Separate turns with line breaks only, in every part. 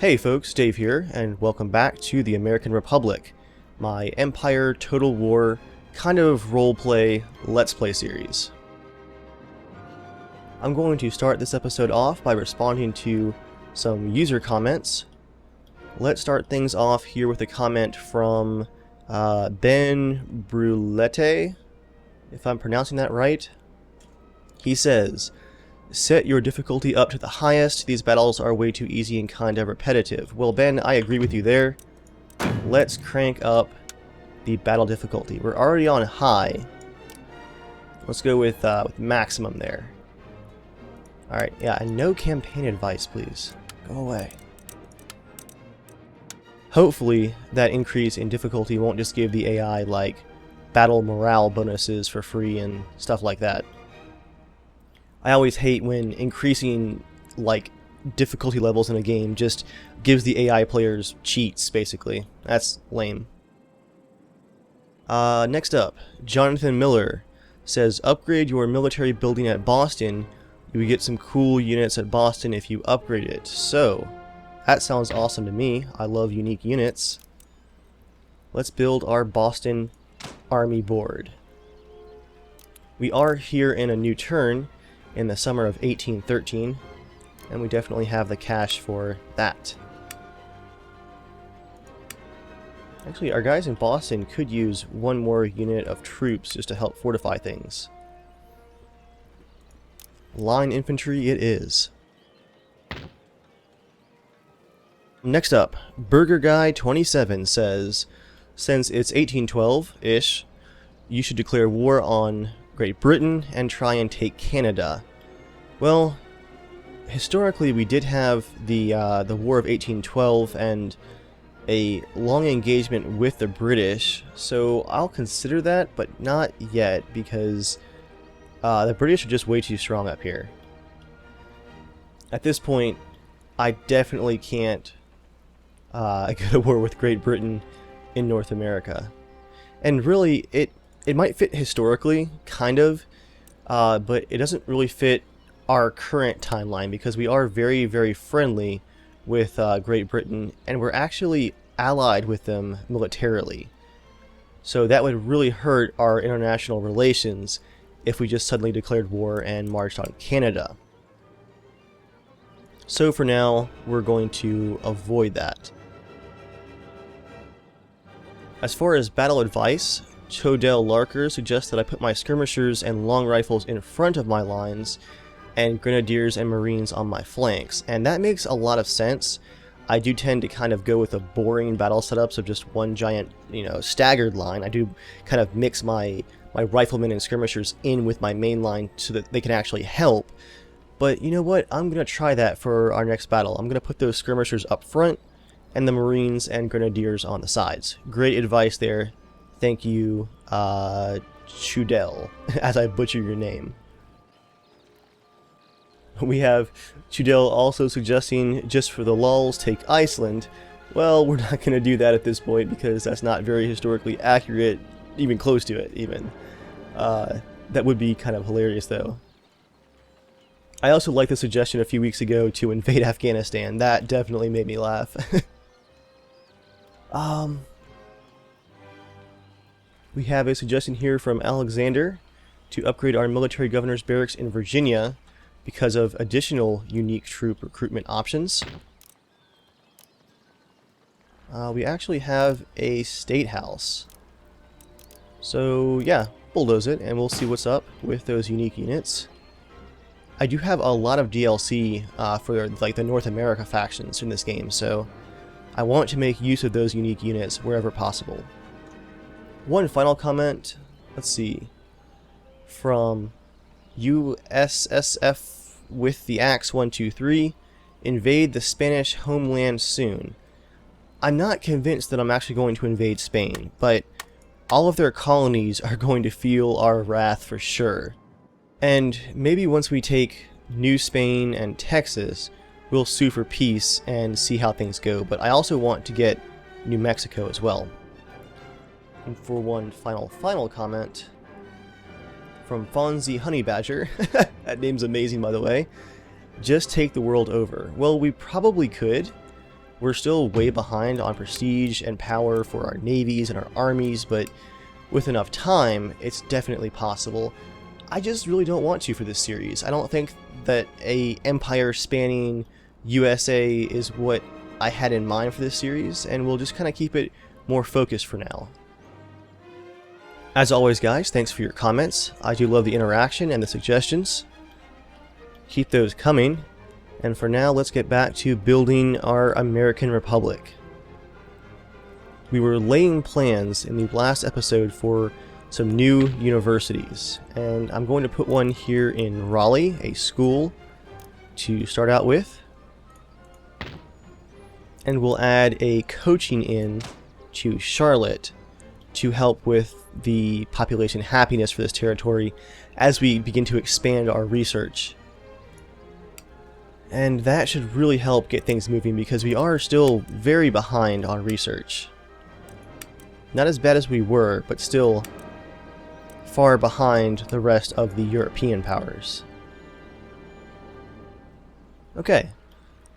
Hey folks, Dave here, and welcome back to the American Republic, my Empire Total War kind of roleplay Let's Play series. I'm going to start this episode off by responding to some user comments. Let's start things off here with a comment from Ben Brulette, if I'm pronouncing that right. He says, "Set your difficulty up to the highest. These battles are way too easy and kinda repetitive." Well, Ben, I agree with you there. Let's crank up the battle difficulty. We're already on high. Let's go with maximum there. Alright, yeah, and no campaign advice, please. Go away. Hopefully, that increase in difficulty won't just give the AI, like, battle morale bonuses for free and stuff like that. I always hate when increasing, like, difficulty levels in a game just gives the AI players cheats, basically. That's lame. Next up, Jonathan Miller says, "Upgrade your military building at Boston. You would get some cool units at Boston if you upgrade it." So, that sounds awesome to me. I love unique units. Let's build our Boston Army board. We are here in a new turn, in the summer of 1813, and we definitely have the cash for that. Actually, our guys in Boston could use one more unit of troops just to help fortify things. Line infantry it is. Next up, Burger Guy 27 says, "Since it's 1812-ish, you should declare war on Great Britain and try and take Canada." Well, historically we did have the War of 1812 and a long engagement with the British, so I'll consider that, but not yet, because the British are just way too strong up here. At this point, I definitely can't go to war with Great Britain in North America. And really, it might fit historically, kind of, but it doesn't really fit our current timeline, because we are very, very friendly with Great Britain, and we're actually allied with them militarily. So that would really hurt our international relations if we just suddenly declared war and marched on Canada. So for now, we're going to avoid that. As far as battle advice, Chodell Larker suggests that I put my skirmishers and long rifles in front of my lines and grenadiers and marines on my flanks, and that makes a lot of sense. I do tend to kind of go with a boring battle setups of just one giant, staggered line. I do kind of mix my riflemen and skirmishers in with my main line so that they can actually help. But you know what? I'm going to try that for our next battle. I'm going to put those skirmishers up front and the marines and grenadiers on the sides. Great advice there. Thank you, Chudell, as I butcher your name. We have Chudell also suggesting, just for the lulz, take Iceland. Well, we're not going to do that at this point, because that's not very historically accurate, even close to it, even. That would be kind of hilarious, though. I also liked the suggestion a few weeks ago to invade Afghanistan. That definitely made me laugh. We have a suggestion here from Alexander to upgrade our military governor's barracks in Virginia because of additional unique troop recruitment options. We actually have a state house. So yeah, bulldoze it and we'll see what's up with those unique units. I do have a lot of DLC for like the North America factions in this game, so I want to make use of those unique units wherever possible. One final comment, let's see, from USSF with the Axe 123, "Invade the Spanish homeland soon." I'm not convinced that I'm actually going to invade Spain, but all of their colonies are going to feel our wrath for sure. And maybe once we take New Spain and Texas, we'll sue for peace and see how things go, but I also want to get New Mexico as well. And for one final comment, from Fonzie Honeybadger, that name's amazing by the way, "Just take the world over." Well, we probably could, We're still way behind on prestige and power for our navies and our armies, but with enough time, it's definitely possible. I just really don't want to for this series. I don't think that a empire-spanning USA is what I had in mind for this series, and we'll just kind of keep it more focused for now. As always, guys, thanks for your comments. I do love the interaction and the suggestions. Keep those coming. And for now, let's get back to building our American Republic. We were laying plans in the last episode for some new universities, and I'm going to put one here in Raleigh, a school to start out with. And we'll add a coaching inn to Charlotte to help with the population happiness for this territory as we begin to expand our research. And that should really help get things moving because we are still very behind on research. Not as bad as we were, but still far behind the rest of the European powers. Okay,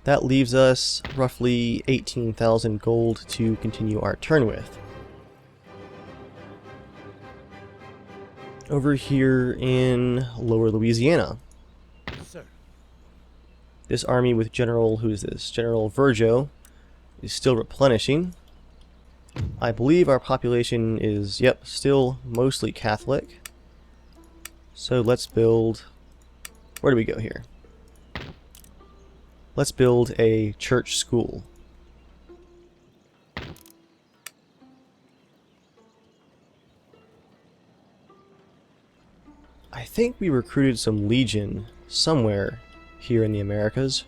that leaves us roughly 18,000 gold to continue our turn with. Over here in Lower Louisiana.
Sir.
This army with General, who is this? General Virgo is still replenishing. I believe our population is, yep, still mostly Catholic. So let's build, where do we go here? Let's build a church school. I think we recruited some Legion somewhere here in the Americas.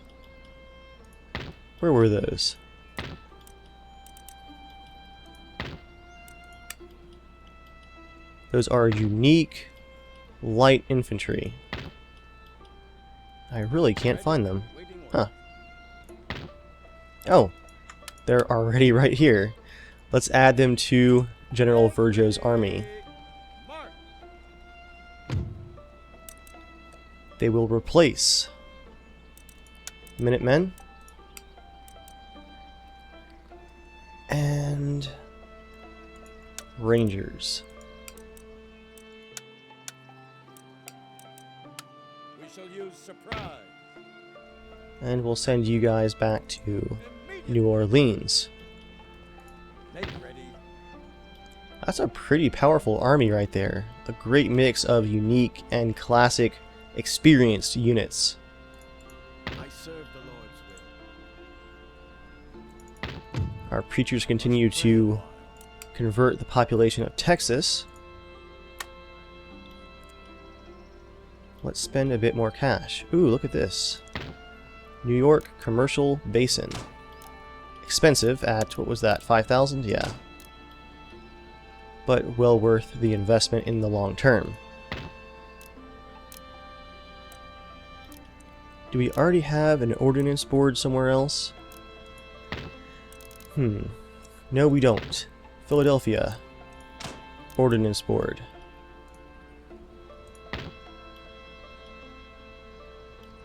Where were those? Those are unique light infantry. I really can't find them. Huh. Oh, they're already right here. Let's add them to General Virgo's army. They will replace Minutemen and Rangers.
We shall use surprise.
And we'll send you guys back to New Orleans.
Make ready.
That's a pretty powerful army right there. A great mix of unique and classic experienced units.
I serve the Lord's will.
Our preachers continue to convert the population of Texas. Let's spend a bit more cash. Ooh, look at this. New York Commercial Basin. Expensive at, what was that, 5,000? Yeah. But well worth the investment in the long term. Do we already have an ordnance board somewhere else? No, we don't. Philadelphia. Ordnance board.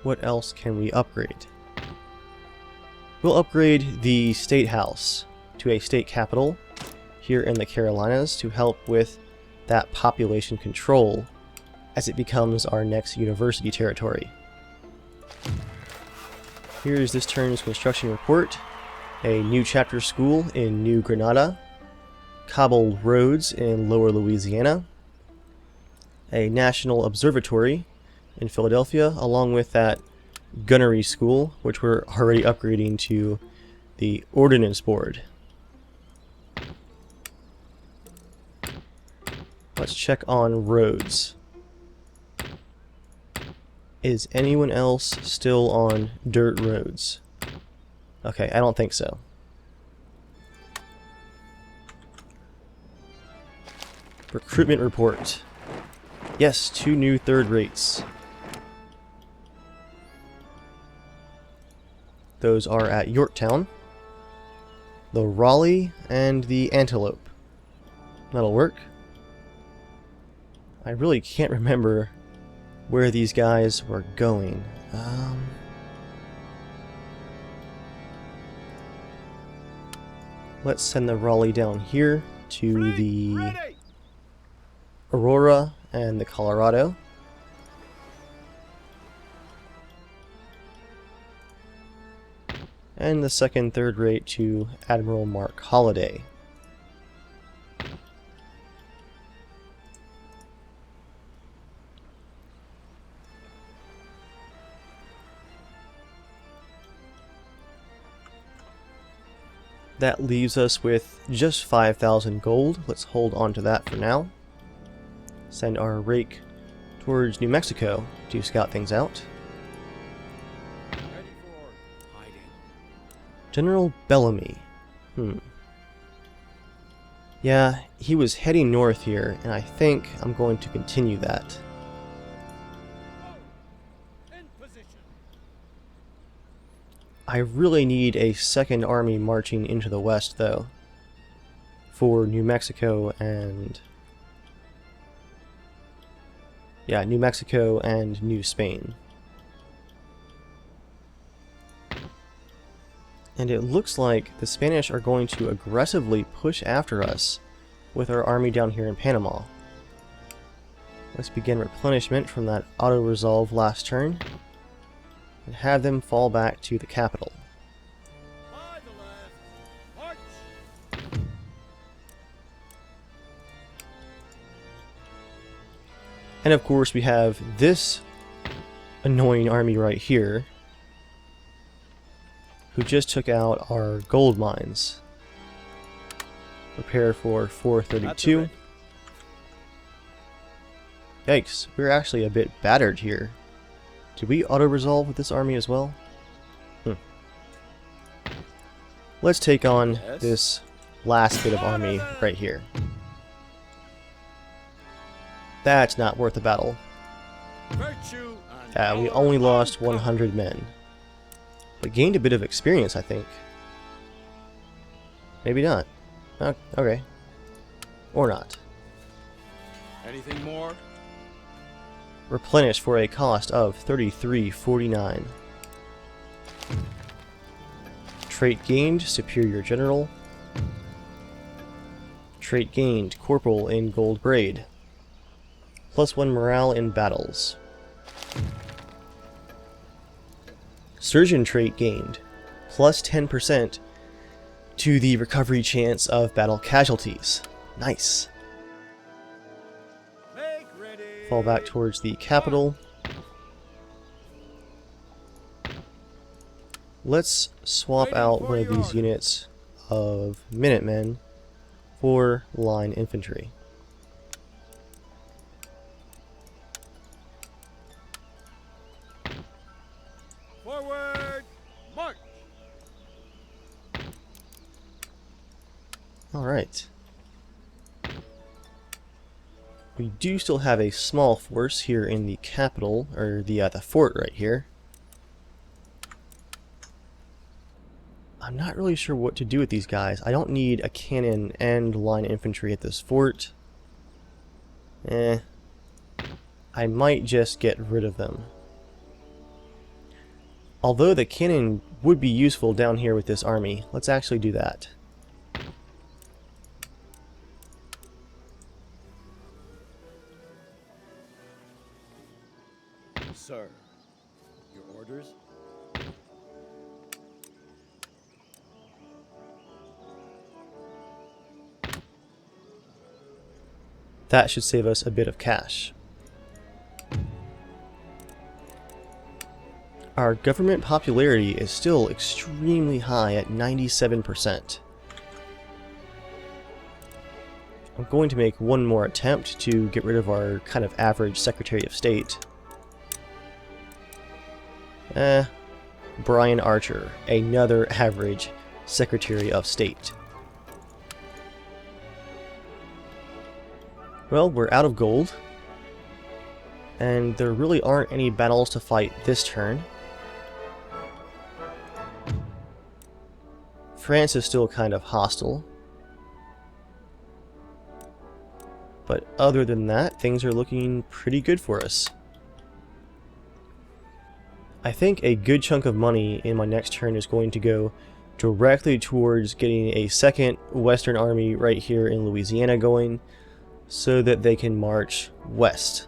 What else can we upgrade? We'll upgrade the State House to a state capital here in the Carolinas to help with that population control as it becomes our next university territory. Here is this turn's construction report. A new chapter school in New Granada, cobbled roads in Lower Louisiana, a national observatory in Philadelphia, along with that gunnery school, which we're already upgrading to the ordnance board. Let's check on roads. Is anyone else still on dirt roads? Okay, I don't think so. Recruitment report. Yes, 2 new third rates. Those are at Yorktown, the Raleigh, and the Antelope. That'll work. I really can't remember where these guys were going. Let's send the Raleigh down here to the
Ready!
Aurora and the Colorado. And the second third rate to Admiral Mark Holliday. That leaves us with just 5,000 gold. Let's hold on to that for now. Send our rake towards New Mexico to scout things out.
Ready for hiding.
General Bellamy. Yeah, he was heading north here, and I think I'm going to continue that.
In position.
I really need a second army marching into the west, though, for New Mexico and... yeah, New Mexico and New Spain. And it looks like the Spanish are going to aggressively push after us with our army down here in Panama. Let's begin replenishment from that auto-resolve last turn and have them fall back to the capital.
By the left. March.
And of course we have this annoying army right here who just took out our gold mines. Prepare for 432. Yikes, we're actually a bit battered here. Did we auto-resolve with this army as well? Let's take on this last bit of army right here. That's not worth a battle.
Virtue and
We
power
only lost
uncovered.
100 men. But gained a bit of experience, I think. Maybe not. Oh, okay. Or not.
Anything more?
Replenish for a cost of 33.49. Trait gained, Superior General. Trait gained, Corporal in Gold Braid. +1 morale in battles. Surgeon trait gained, +10% to the recovery chance of battle casualties. Nice.
Make ready.
Fall back towards the capital. Let's swap out one of these units of Minutemen for line infantry.
Forward. March.
Alright. We do still have a small force here in the capital, or the fort right here. I'm not really sure what to do with these guys. I don't need a cannon and line infantry at this fort. I might just get rid of them. Although the cannon would be useful down here with this army, let's actually do that.
Sir, your orders?
That should save us a bit of cash. Our government popularity is still extremely high at 97%. I'm going to make one more attempt to get rid of our kind of average Secretary of State. Brian Archer, another average Secretary of State. Well, we're out of gold, and there really aren't any battles to fight this turn. France is still kind of hostile, but other than that, things are looking pretty good for us. I think a good chunk of money in my next turn is going to go directly towards getting a second Western Army right here in Louisiana going so that they can march west.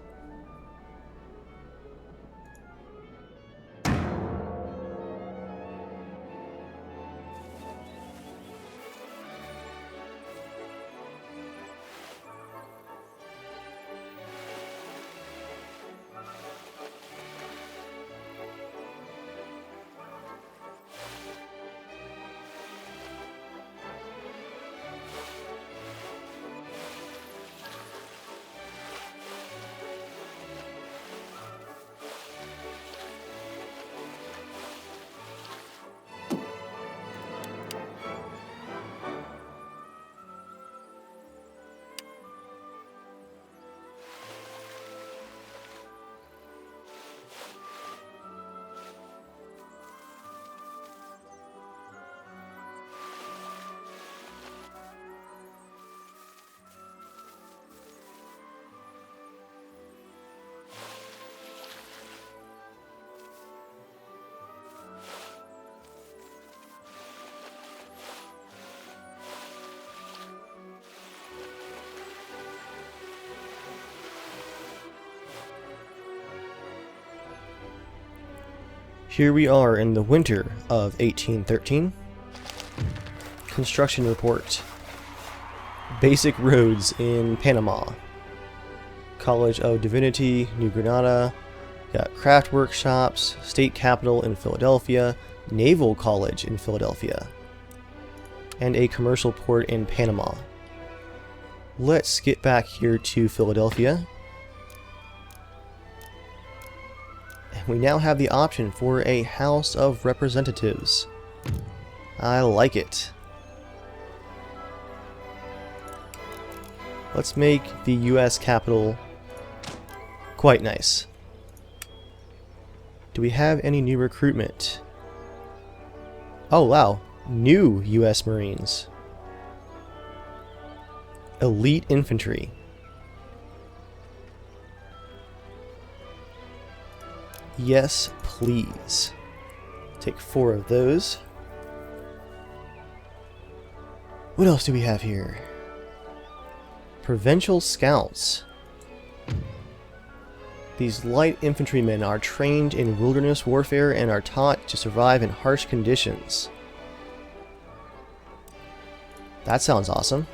Here we are in the winter of 1813. Construction report. Basic roads in Panama. College of Divinity, New Granada. Got craft workshops, state capitol in Philadelphia, Naval College in Philadelphia, and a commercial port in Panama. Let's get back here to Philadelphia. We now have the option for a House of Representatives. I like it. Let's make the US Capitol quite nice. Do we have any new recruitment? Oh wow, new US Marines. Elite Infantry. Yes, please. Take 4 of those. What else do we have here? Provincial Scouts. These light infantrymen are trained in wilderness warfare and are taught to survive in harsh conditions. That sounds awesome.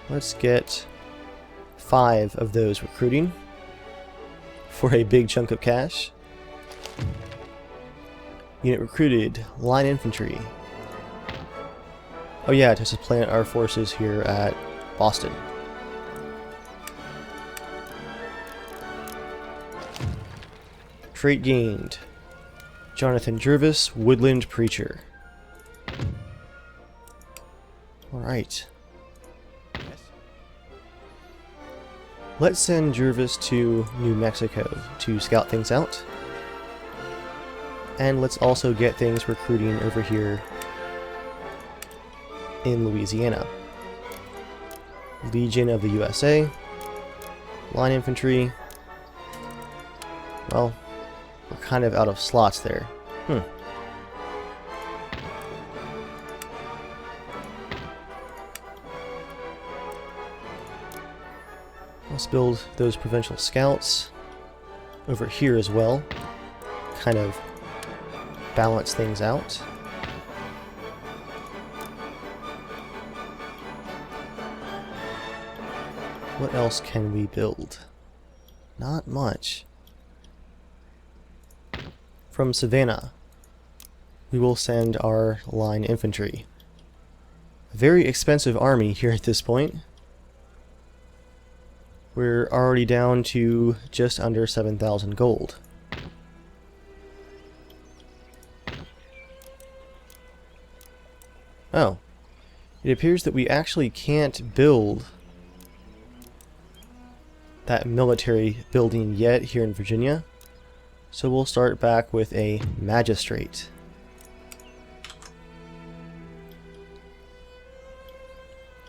Let's get 5 of those recruiting for a big chunk of cash. Unit recruited, line infantry. Oh yeah, to supplant our forces here at Boston. Trait gained. Jonathan Jervis, Woodland Preacher. Alright. Let's send Jervis to New Mexico to scout things out. And let's also get things recruiting over here in Louisiana. Legion of the USA. Line infantry. Well, we're kind of out of slots there. Let's build those provincial scouts over here as well. Kind of balance things out. What else can we build? Not much. From Savannah, we will send our line infantry. A very expensive army here at this point. We're already down to just under 7,000 gold. Oh, it appears that we actually can't build that military building yet here in Virginia, so we'll start back with a magistrate.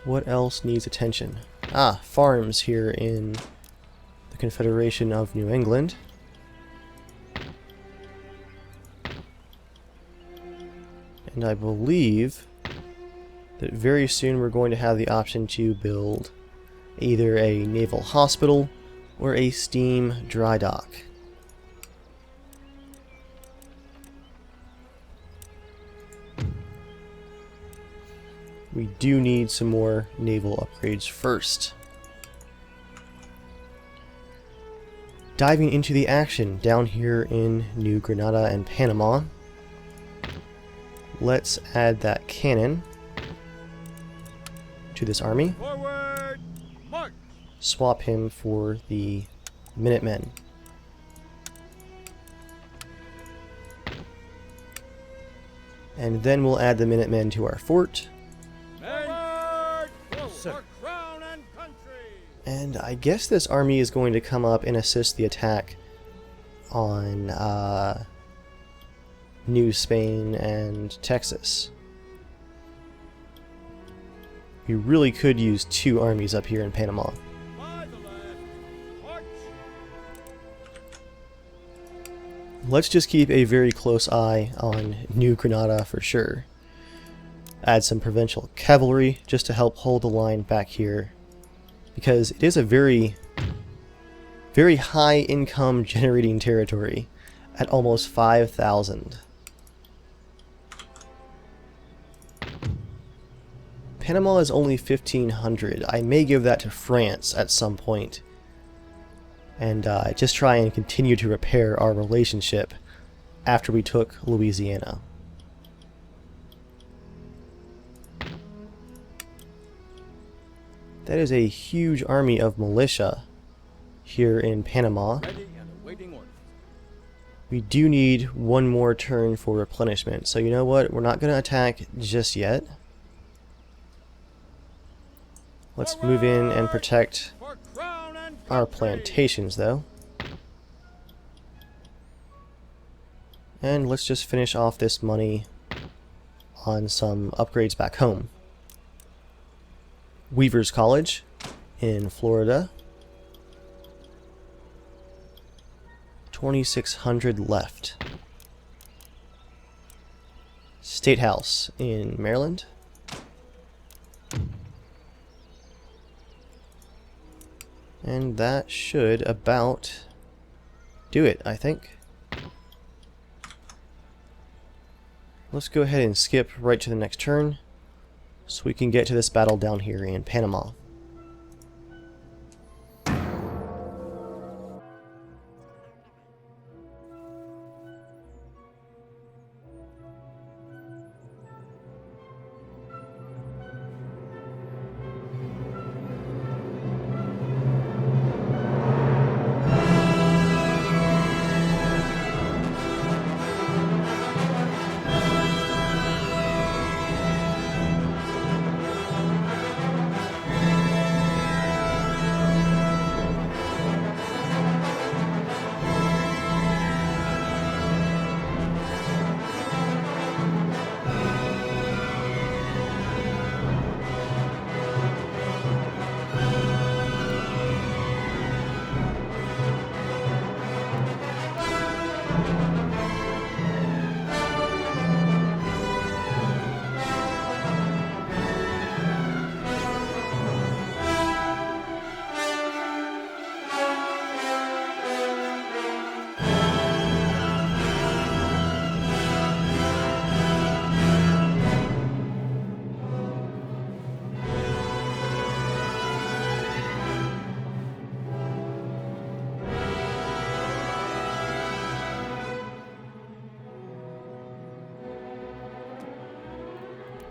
What else needs attention? farms here in the Confederation of New England. And I believe that very soon we're going to have the option to build either a naval hospital or a steam dry dock. We do need some more naval upgrades first. Diving into the action down here in New Granada and Panama. Let's add that cannon to this army.
Forward, march!
Swap him for the Minutemen. And then we'll add the Minutemen to our fort.
Forward, for crown and country!
And I guess this army is going to come up and assist the attack on New Spain and Texas. We really could use 2 armies up here in Panama.
By the left, march!
Let's just keep a very close eye on New Granada for sure. Add some provincial cavalry just to help hold the line back here, because it is a very high income generating territory at almost 5,000. Panama is only 1,500. I may give that to France at some point and just try and continue to repair our relationship after we took Louisiana. That is a huge army of militia here in Panama.
Ready and awaiting orders.
We do need one more turn for replenishment, so you know what? We're not going to attack just yet. Let's move in and protect
For crown and
our
country!
plantations, though. And let's just finish off this money on some upgrades back home. Weavers College in Florida. 2,600 left. State House in Maryland. And that should about do it, I think. Let's go ahead and skip right to the next turn so we can get to this battle down here in Panama.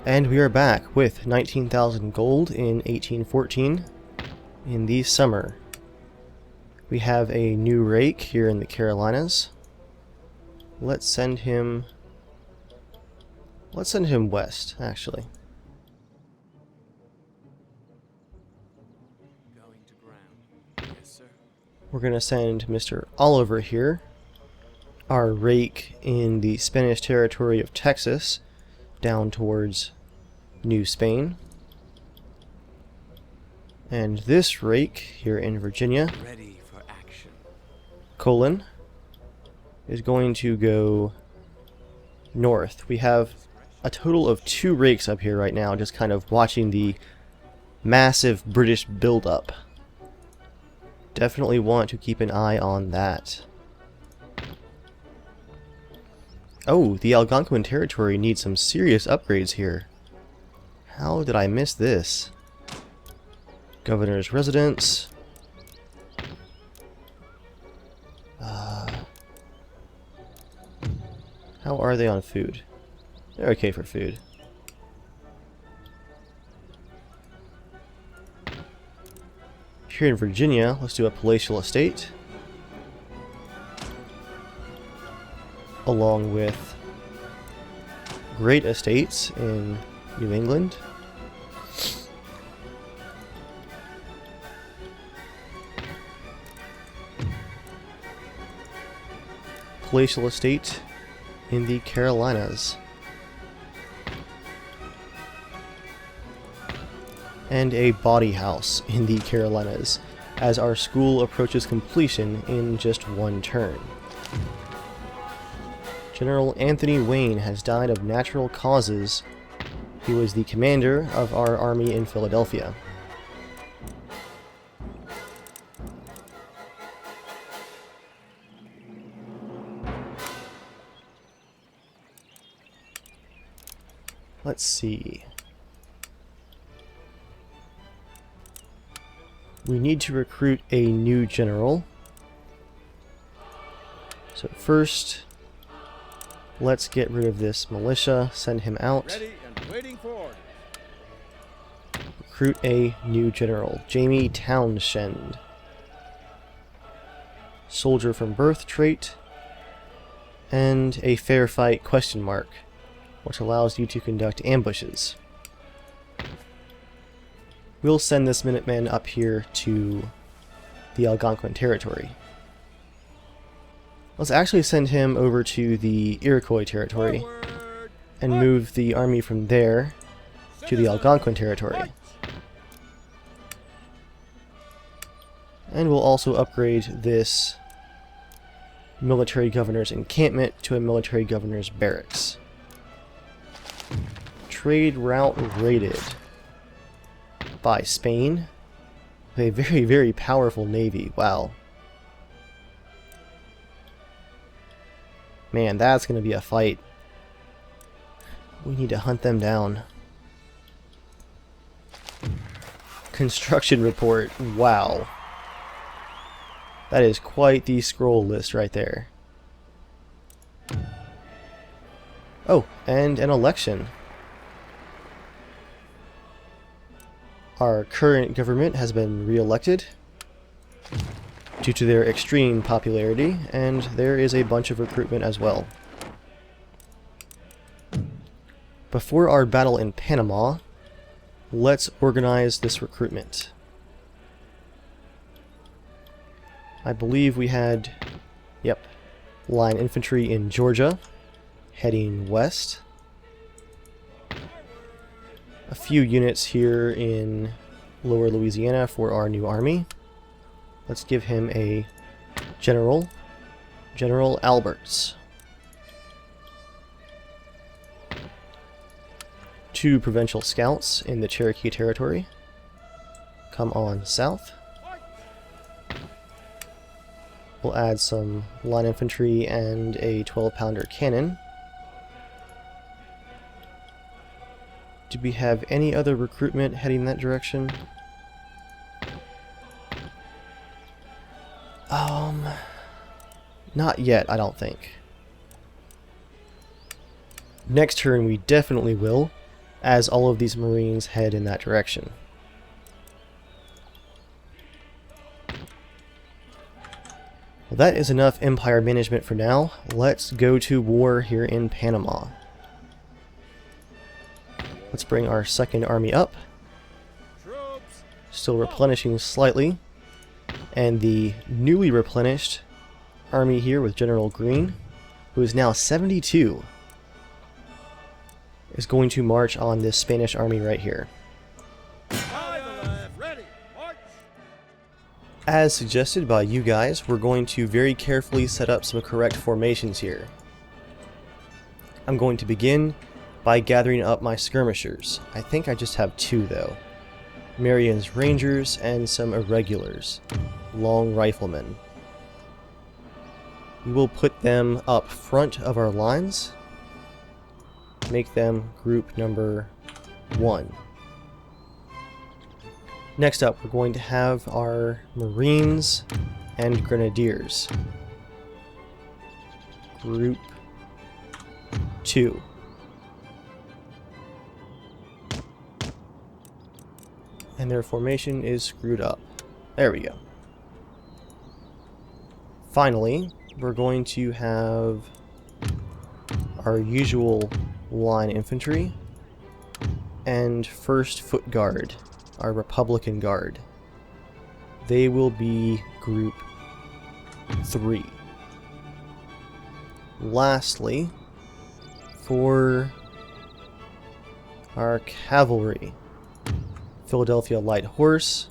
And we are back with 19,000 gold in 1814 in the summer. We have a new rake here in the Carolinas. Let's send him west, actually.
Going to ground. Yes, sir.
We're going to send Mr. Oliver here, our rake in the Spanish territory of Texas, down towards New Spain. And this rake here in Virginia,
Ready for action.
colon, is going to go north. We have a total of 2 rakes up here right now, just kind of watching the massive British build-up. Definitely want to keep an eye on that. Oh, the Algonquin territory needs some serious upgrades here. How did I miss this? Governor's residence. How are they on food? They're okay for food. Here in Virginia, let's do a palatial estate. Along with great estates in New England. Palatial estate in the Carolinas. And a body house in the Carolinas, as our school approaches completion in just 1 turn. General Anthony Wayne has died of natural causes. He was the commander of our army in Philadelphia. Let's see. We need to recruit a new general. So first, let's get rid of this militia, send him out.
Ready and waiting for orders.
Recruit a new general, Jamie Townshend. Soldier from birth trait, and a fair fight question mark, which allows you to conduct ambushes. We'll send this Minuteman up here to the Algonquin territory. Let's actually send him over to the Iroquois territory
Forward.
and move the army from there to the Algonquin territory. And we'll also upgrade this military governor's encampment to a military governor's barracks. Trade route raided by Spain. A very, very powerful navy. Wow. Man, that's going to be a fight. We need to hunt them down. Construction report. Wow. That is quite the scroll list right there. Oh, and an election. Our current government has been re-elected due to their extreme popularity, and there is a bunch of recruitment as well. Before our battle in Panama, let's organize this recruitment. I believe we had, yep, line infantry in Georgia, heading west. A few units here in lower Louisiana for our new army. Let's give him a general, General Alberts. 2 provincial scouts in the Cherokee territory. Come on south. We'll add some line infantry and a 12-pounder cannon. Do we have any other recruitment heading that direction? Not yet, I don't think. Next turn we definitely will, as all of these Marines head in that direction. Well, that is enough empire management for now. Let's go to war here in Panama. Let's bring our second army up.
Troops.
Still replenishing slightly. And the newly replenished army here with General Green, who is now 72, is going to march on this Spanish army right here.
By the left. Ready. March.
As suggested by you guys, we're going to very carefully set up some correct formations here. I'm going to begin by gathering up my skirmishers. I think I just have 2 though. Marion's Rangers and some irregulars. Long riflemen. We will put them up front of our lines. Make them group number 1. Next up, we're going to have our Marines and Grenadiers. Group 2. And their formation is screwed up. There we go. Finally, we're going to have our usual line infantry and 1st Foot Guard, our Republican Guard. They will be group 3. Lastly, for our cavalry, Philadelphia Light Horse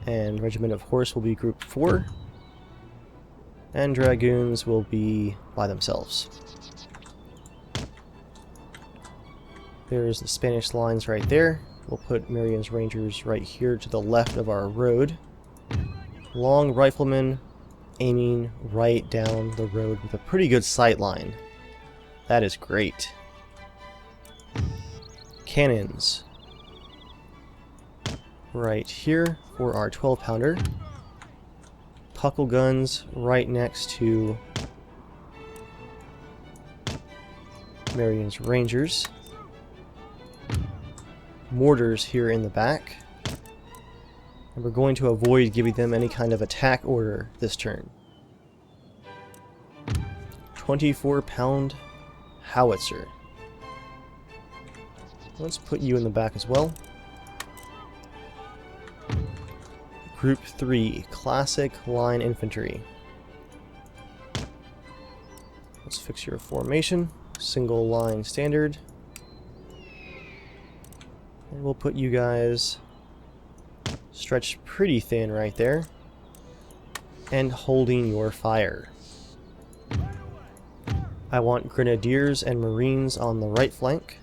and Regiment of Horse will be group 4, and Dragoons will be by themselves. There's the Spanish lines right there. We'll put Marion's Rangers right here to the left of our road. Long riflemen aiming right down the road with a pretty good sight line. That is great. Cannons right here for our 12-pounder. Puckle guns right next to Marion's Rangers. Mortars here in the back. And we're going to avoid giving them any kind of attack order this turn. 24-pound howitzer. Let's put you in the back as well. Group 3, Classic Line Infantry. Let's fix your formation. Single line standard. And we'll put you guys stretched pretty thin right there. And holding your fire. I want Grenadiers and Marines on the right flank.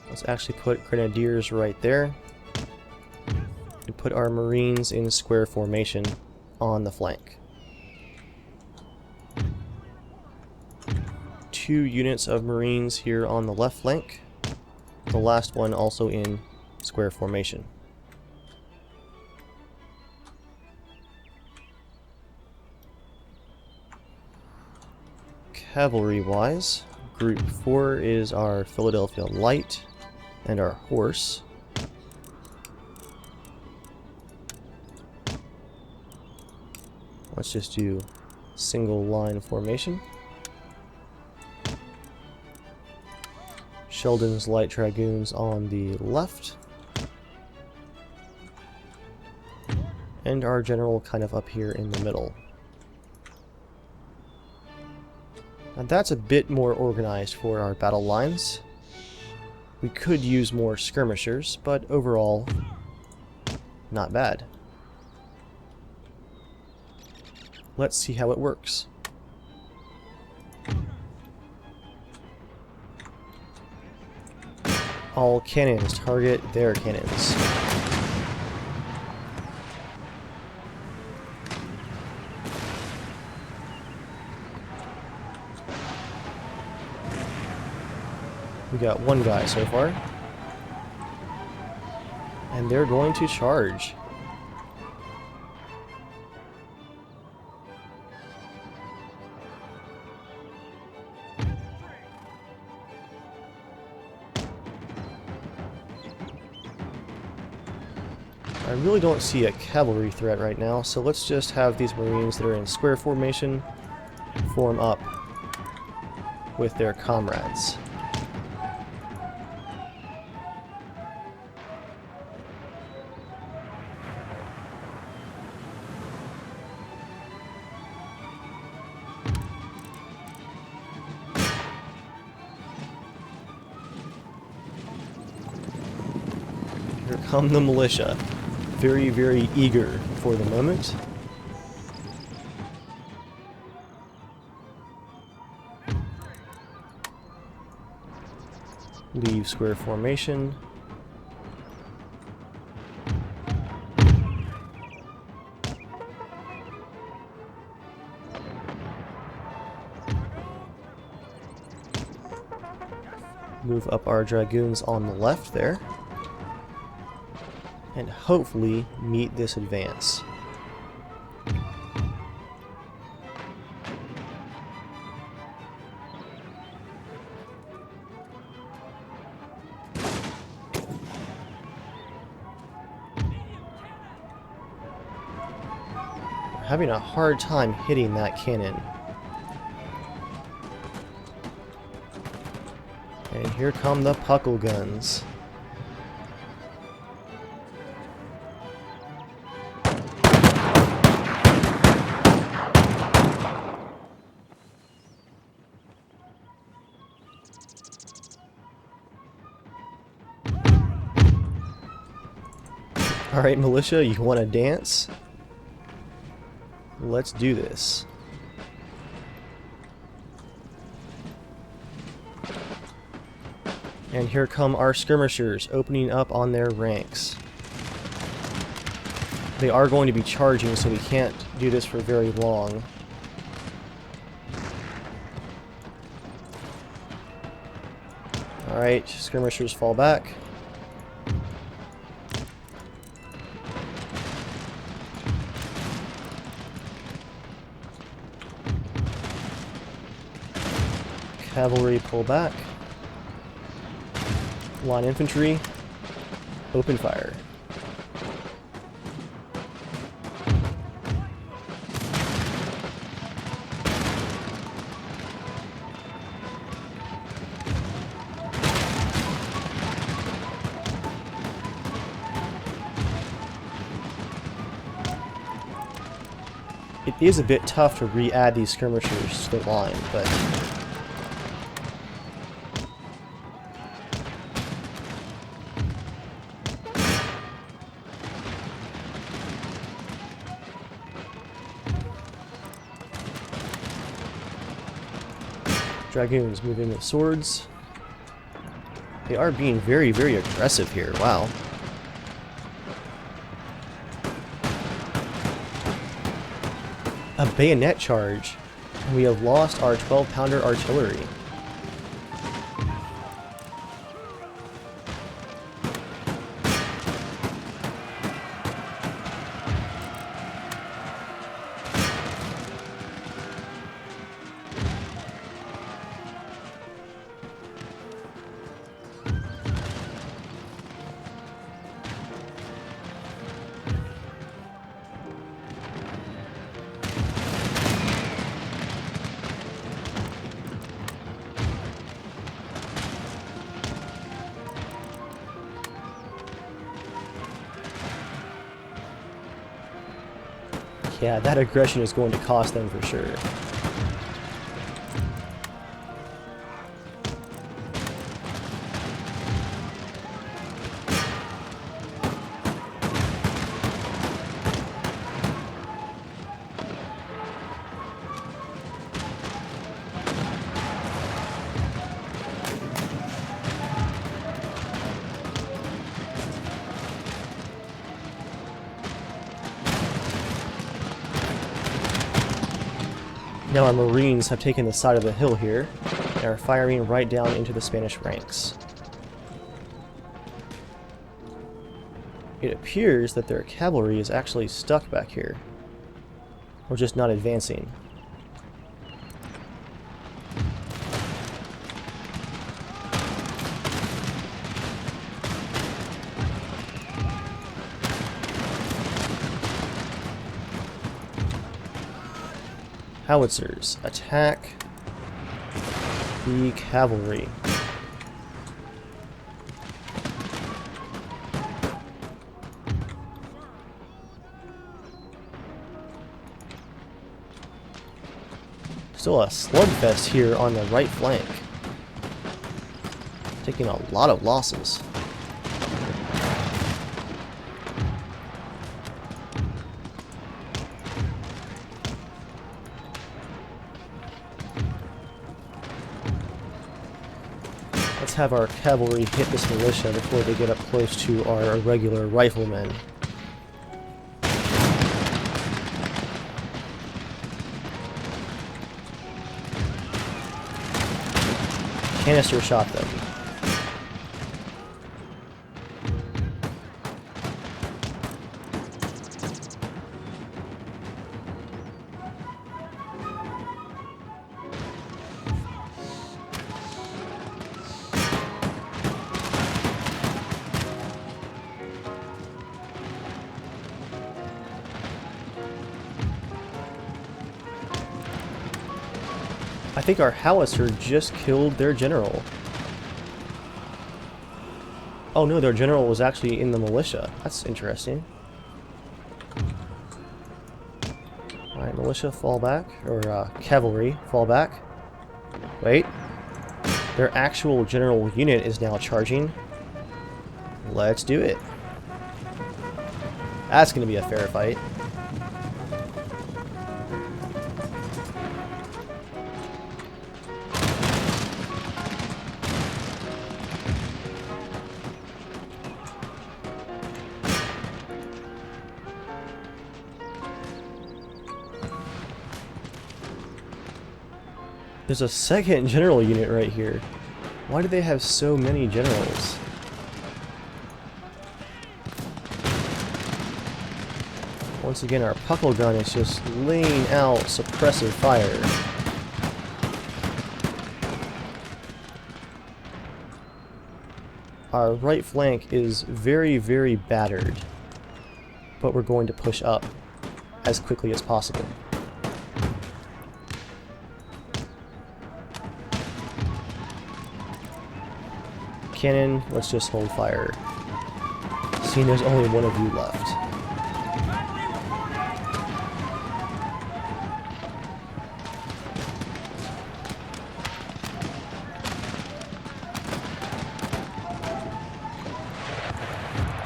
Let's actually put Grenadiers right there. And put our Marines in square formation on the flank. 2 units of Marines here on the left flank. The last one also in square formation. Cavalry-wise, Group 4 is our Philadelphia Light and our Horse. Let's just do single line formation. Sheldon's Light Dragoons on the left. And our general kind of up here in the middle. Now that's a bit more organized for our battle lines. We could use more skirmishers, but overall, not bad. Let's see how it works. All cannons target their cannons. We got 1 guy so far. And they're going to charge. I really don't see a cavalry threat right now, so let's just have these Marines that are in square formation form up with their comrades. come the militia. Very, very eager for the moment. Leave square formation. Move up our dragoons on the left there. And hopefully meet this advance. We're having a hard time hitting that cannon. And here come the puckle guns. Alright, militia, you want to dance? Let's do this. And here come our skirmishers, opening up on their ranks. They are going to be charging, so we can't do this for very long. Alright, skirmishers fall back. Cavalry pull back. Line infantry, open fire. It is a bit tough to re-add these skirmishers to the line, but dragoons moving with swords. They are being very, very aggressive here. Wow. A bayonet charge. And we have lost our 12-pounder artillery. Yeah, that aggression is going to cost them for sure. Now our Marines have taken the side of the hill here and are firing right down into the Spanish ranks. It appears that their cavalry is actually stuck back here, or just not advancing. Howitzers, attack the cavalry. Still a slugfest here on the right flank. Taking a lot of losses. Let's have our cavalry hit this militia before they get up close to our regular riflemen. Canister shot them. I think our howitzer just killed their general. Oh no, their general was actually in the militia. That's interesting. Alright, militia, fall back. Or cavalry, fall back. Wait. Their actual general unit is now charging. Let's do it. That's going to be a fair fight. There's a second general unit right here. Why do they have so many generals? Once again, our puckle gun is just laying out suppressive fire. Our right flank is very, very battered, but we're going to push up as quickly as possible. Cannon, let's just hold fire. Seeing there's only one of you left.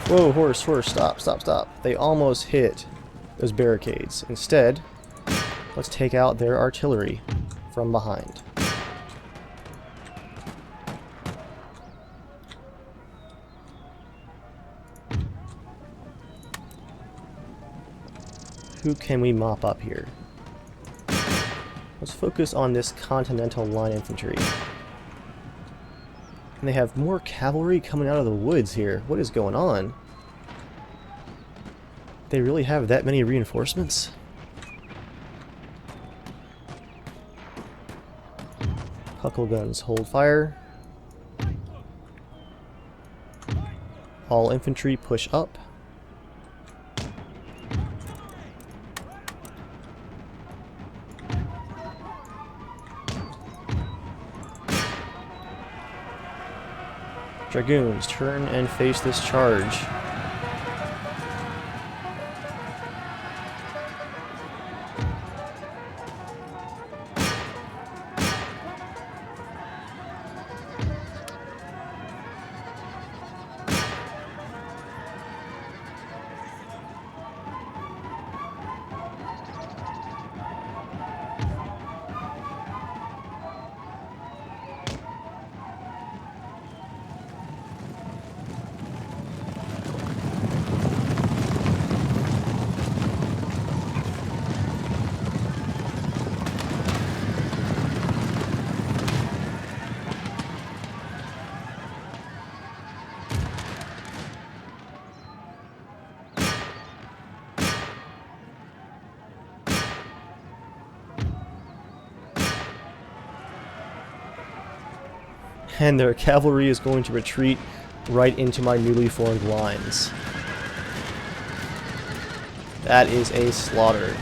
Whoa, horse, stop, stop, stop. They almost hit those barricades. Instead, let's take out their artillery from behind. Who can we mop up here? Let's focus on this Continental Line infantry. And they have more cavalry coming out of the woods here. What is going on? They really have that many reinforcements? Puckle guns hold fire. All infantry push up. Dragoons, turn and face this charge. And their cavalry is going to retreat right into my newly formed lines. That is a slaughter.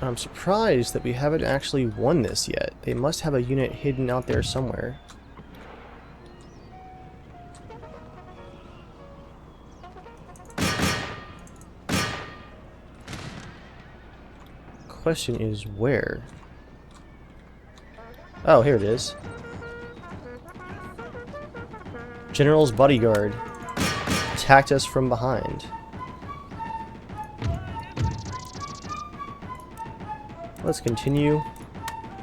I'm surprised that we haven't actually won this yet. They must have a unit hidden out there somewhere. Question is where? Oh, here it is. General's bodyguard attacked us from behind. Let's continue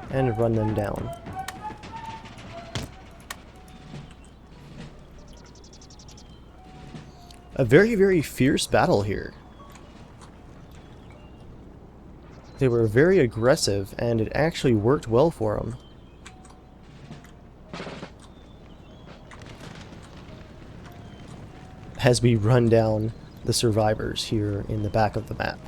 and run them down. A very, very fierce battle here. They were very aggressive, and it actually worked well for them. As we run down the survivors here in the back of the map.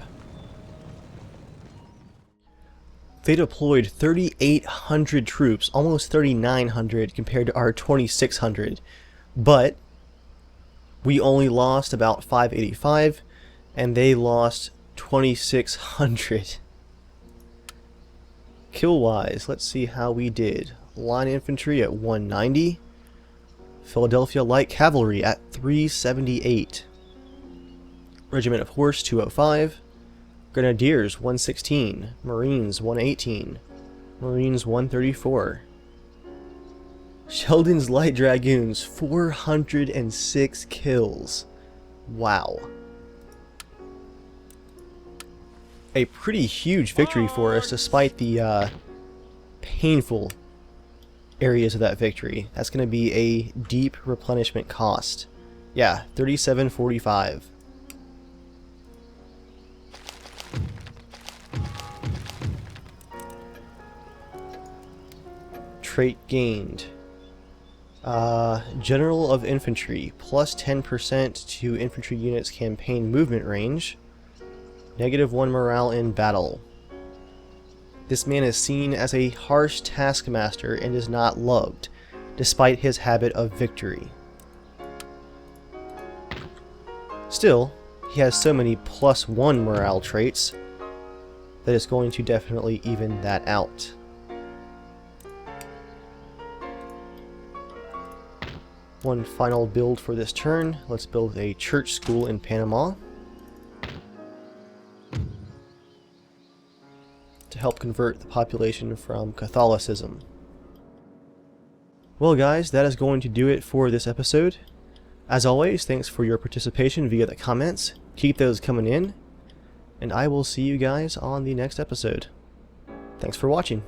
They deployed 3,800 troops, almost 3,900 compared to our 2,600, but we only lost about 585, and they lost 2,600. Kill-wise, let's see how we did. Line infantry at 190. Philadelphia Light Cavalry at 378. Regiment of Horse 205. Grenadiers 116. Marines 118. Marines 134. Sheldon's Light Dragoons 406 kills. Wow. A pretty huge victory for us despite the painful areas of that victory. That's going to be a deep replenishment cost. Yeah, 3745. Trait gained. General of Infantry, plus 10% to infantry units campaign movement range. -1 morale in battle. This man is seen as a harsh taskmaster and is not loved, despite his habit of victory. Still, he has so many +1 morale traits that it's going to definitely even that out. One final build for this turn. Let's build a church school in Panama to help convert the population from Catholicism. Well guys, that is going to do it for this episode. As always, thanks for your participation via the comments. Keep those coming in, and I will see you guys on the next episode. Thanks for watching.